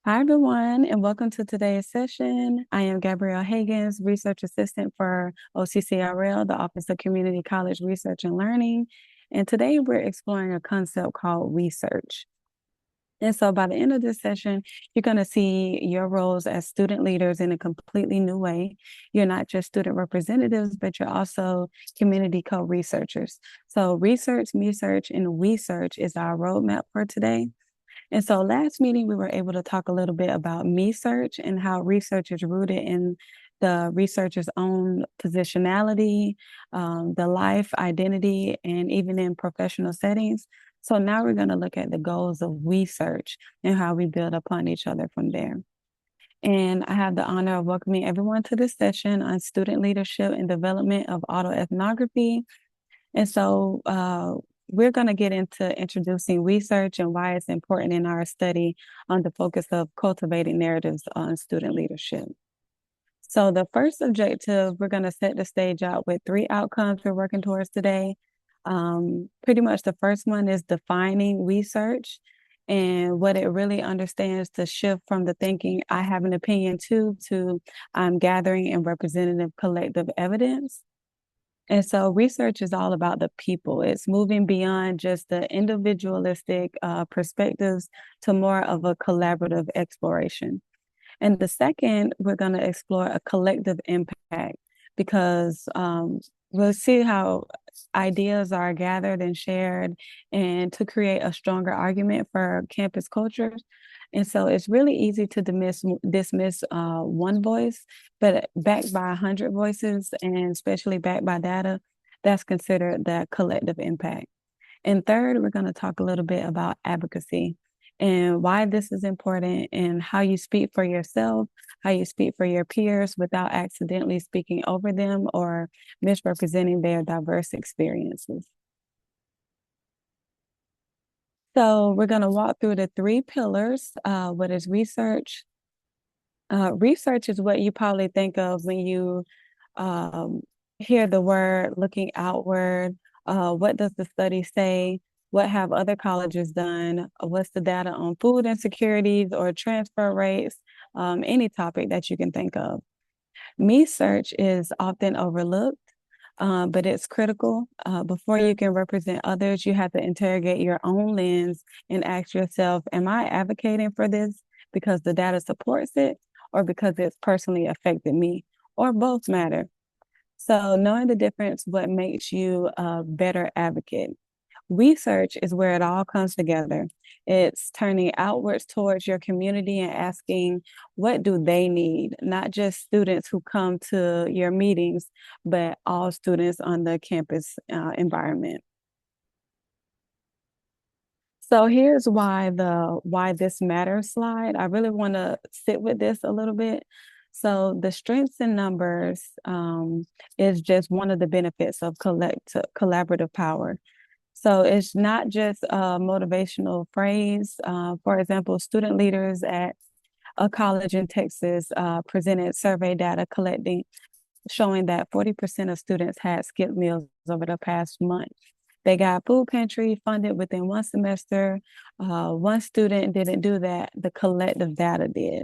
Hi, everyone, and welcome to today's session. I am Gabrielle Haggins, Research Assistant for OCCRL, the Office of Community College Research and Learning. And today we're exploring a concept called research. And so by the end of this session, you're going to see your roles as student leaders in a completely new way. You're not just student representatives, but you're also community co-researchers. So research, me search, and we search is our roadmap for today. And so last meeting, we were able to talk a little bit about me search and how research is rooted in the researcher's own positionality, the life, identity, and even in professional settings. So now we're going to look at the goals of we search and how we build upon each other from there. And I have the honor of welcoming everyone to this session on student leadership and development of autoethnography. And so we're going to get into introducing research and why it's important in our study on the focus of cultivating narratives on student leadership. So the first objective, we're going to set the stage out with three outcomes we're working towards today. Pretty much the first one is defining research and what it really understands to shift from the thinking I have an opinion to I'm gathering and representative collective evidence. And so research is all about the people. It's moving beyond just the individualistic perspectives to more of a collaborative exploration. And the second, we're going to explore a collective impact because we'll see how ideas are gathered and shared and to create a stronger argument for campus culture. And so it's really easy to dismiss one voice, but backed by 100 voices and especially backed by data, that's considered that collective impact. And third, we're going to talk a little bit about advocacy and why this is important and how you speak for yourself, how you speak for your peers without accidentally speaking over them or misrepresenting their diverse experiences. So we're going to walk through the three pillars. What is research? Research is what you probably think of when you um, hear the word looking outward. What does the study say? What have other colleges done? What's the data on food insecurities or transfer rates? Any topic that you can think of. Me search is often overlooked, but it's critical. Before you can represent others, you have to interrogate your own lens and ask yourself, am I advocating for this because the data supports it or because it's personally affected me? Or both matter. So knowing the difference, what makes you a better advocate? Research is where it all comes together. It's turning outwards towards your community and asking, what do they need? Not just students who come to your meetings, but all students on the campus environment. So here's why this matters slide. I really want to sit with this a little bit. So the strengths in numbers is just one of the benefits of collaborative power. So it's not just a motivational phrase. For example, student leaders at a college in Texas presented survey data collecting, showing that 40% of students had skipped meals over the past month. They got food pantry funded within one semester. One student didn't do that. The collective data did.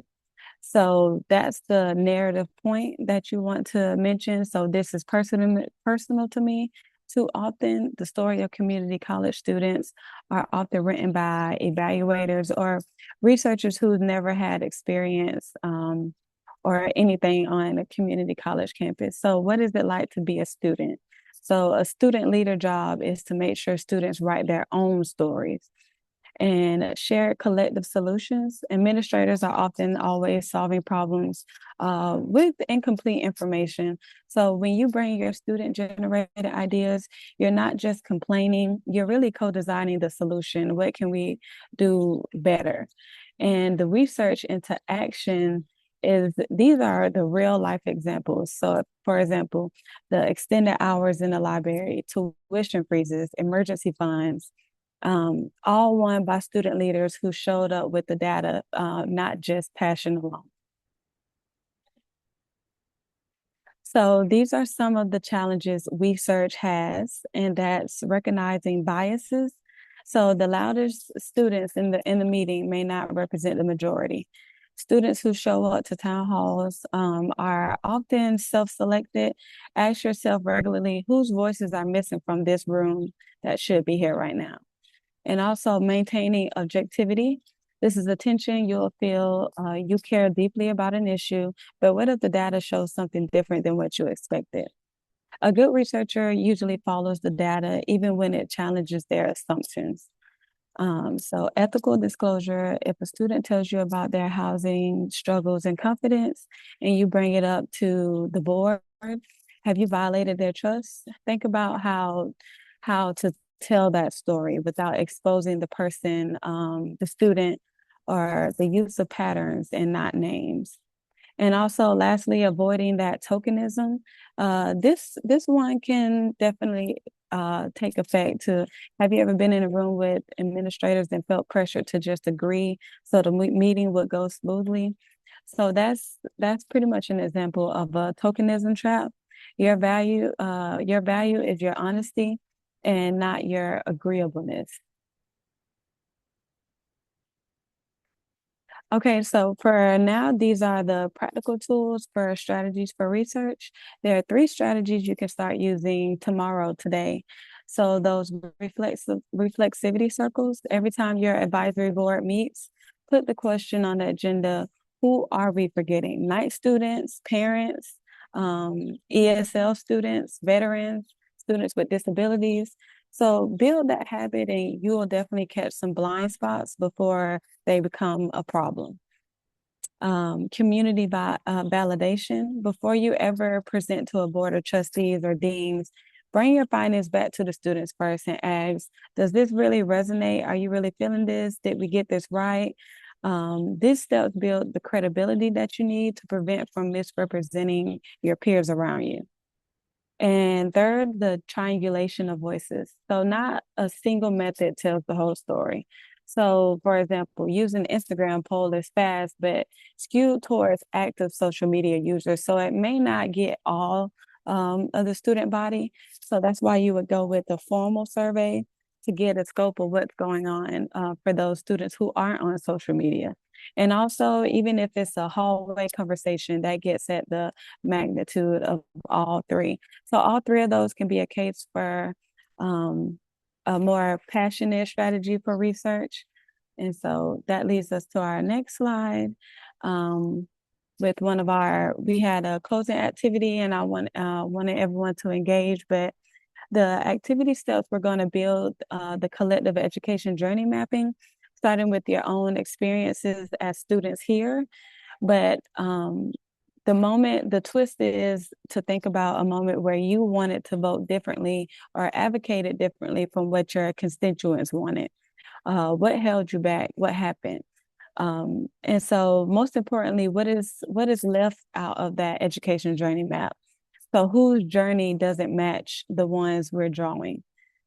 So that's the narrative point that you want to mention. So this is personal to me. Too often, the story of community college students are often written by evaluators or researchers who've never had experience or anything on a community college campus. So what is it like to be a student? So a student leader job is to make sure students write their own stories and shared collective solutions. Administrators are often always solving problems with incomplete information. So when you bring your student generated ideas, you're not just complaining, you're really co-designing the solution. What can we do better? And the research into action is these are the real life examples. So for example, the extended hours in the library, tuition freezes, emergency funds, all won by student leaders who showed up with the data, not just passion alone. So these are some of the challenges research has, and that's recognizing biases. So the loudest students in the meeting may not represent the majority. Students who show up to town halls are often self-selected. Ask yourself regularly whose voices are missing from this room that should be here right now. And also maintaining objectivity. This is attention. You'll feel you care deeply about an issue, but what if the data shows something different than what you expected? A good researcher usually follows the data even when it challenges their assumptions. So ethical disclosure, if a student tells you about their housing struggles and confidence, and you bring it up to the board, have you violated their trust? Think about how to tell that story without exposing the person, the student, or the use of patterns and not names. And also, lastly, avoiding that tokenism. This one can definitely take effect. To have you ever been in a room with administrators and felt pressured to just agree so the meeting would go smoothly? So that's pretty much an example of a tokenism trap. Your value is your honesty and not your agreeableness. Okay, so for now, these are the practical tools for strategies for research. There are three strategies you can start using tomorrow, today. So those reflexivity circles, every time your advisory board meets, put the question on the agenda, who are we forgetting? Night students, parents, ESL students, veterans, students with disabilities. So build that habit and you will definitely catch some blind spots before they become a problem. Community validation. Before you ever present to a board of trustees or deans, bring your findings back to the students first and ask, does this really resonate? Are you really feeling this? Did we get this right? This steps build the credibility that you need to prevent from misrepresenting your peers around you. And third, the triangulation of voices. So not a single method tells the whole story. So for example, using Instagram poll is fast, but skewed towards active social media users. So it may not get all of the student body. So that's why you would go with a formal survey to get a scope of what's going on for those students who aren't on social media. And also, even if it's a hallway conversation, that gets at the magnitude of all three. So all three of those can be a case for um, a more passionate strategy for research. And so that leads us to our next slide. With we had a closing activity, and I wanted everyone to engage, but the activity steps we're going to build the collective education journey mapping, starting with your own experiences as students here. But the twist is to think about a moment where you wanted to vote differently or advocated differently from what your constituents wanted. What held you back? What happened? And so most importantly, what is left out of that education journey map? So whose journey doesn't match the ones we're drawing?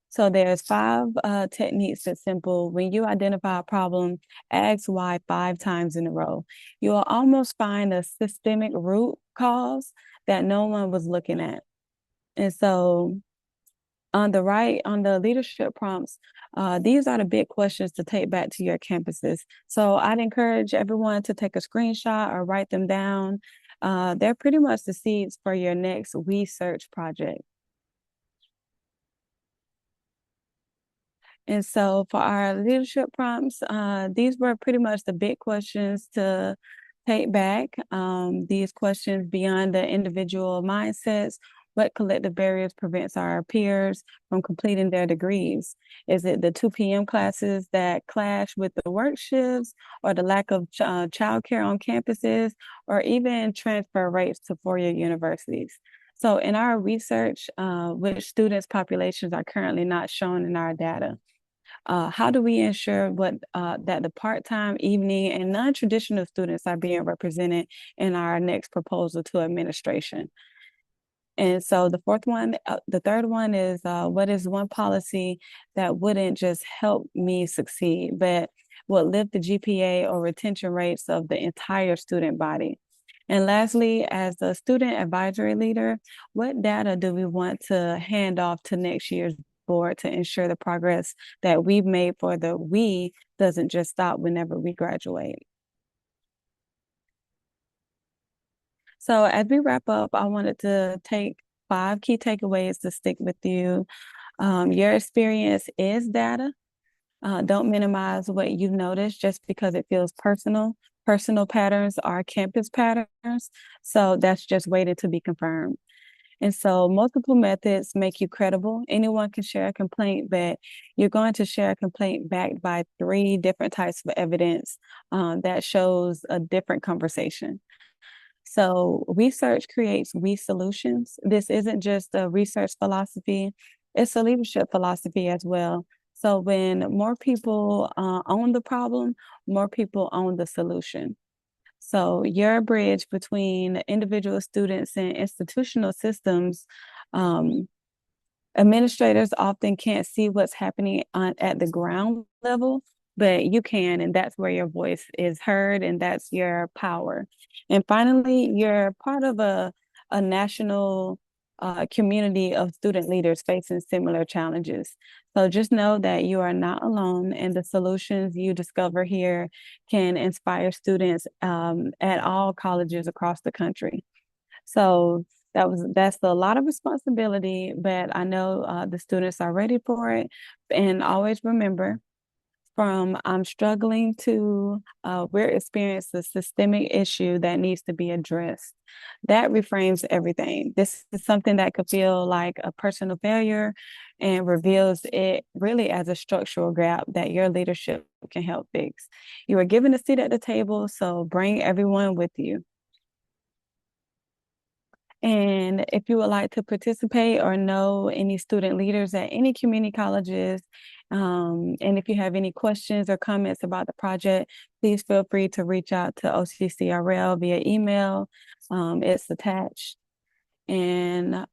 So there's five techniques that's simple. When you identify a problem, ask why 5 times in a row. You'll almost find a systemic root cause that no one was looking at. And so on the right, on the leadership prompts, these are the big questions to take back to your campuses. So I'd encourage everyone to take a screenshot or write them down. They're pretty much the seeds for your next research project. And so for our leadership prompts, these were pretty much the big questions to take back. These questions beyond the individual mindsets. What collective barriers prevents our peers from completing their degrees? Is it the 2 p.m. classes that clash with the work shifts, or the lack of childcare on campuses, or even transfer rates to four-year universities? So in our research, which students' populations are currently not shown in our data? How do we ensure that the part-time, evening, and non-traditional students are being represented in our next proposal to administration? And so the third one is what is one policy that wouldn't just help me succeed, but would lift the GPA or retention rates of the entire student body? And lastly, as the student advisory leader, what data do we want to hand off to next year's board to ensure the progress that we've made for the we doesn't just stop whenever we graduate. So as we wrap up, I wanted to take 5 key takeaways to stick with you. Your experience is data. Don't minimize what you've noticed just because it feels personal. Personal patterns are campus patterns. So that's just waiting to be confirmed. And so multiple methods make you credible. Anyone can share a complaint, but you're going to share a complaint backed by 3 different types of evidence that shows a different conversation. So research creates we solutions. This isn't just a research philosophy, it's a leadership philosophy as well. So when more people own the problem, more people own the solution. So you're a bridge between individual students and institutional systems. Um, Administrators often can't see what's happening at the ground level, but you can, and that's where your voice is heard, and that's your power. And finally, you're part of a national community of student leaders facing similar challenges. So just know that you are not alone, and the solutions you discover here can inspire students at all colleges across the country. So that's a lot of responsibility, but I know the students are ready for it. And always remember, from I'm struggling to we're experiencing a systemic issue that needs to be addressed. That reframes everything. This is something that could feel like a personal failure and reveals it really as a structural gap that your leadership can help fix. You are given a seat at the table, so bring everyone with you. And if you would like to participate or know any student leaders at any community colleges, and if you have any questions or comments about the project, please feel free to reach out to OCCRL via email. It's attached. And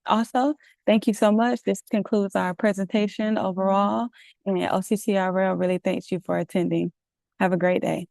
also, thank you so much. This concludes our presentation overall, and OCCRL really thanks you for attending. Have a great day.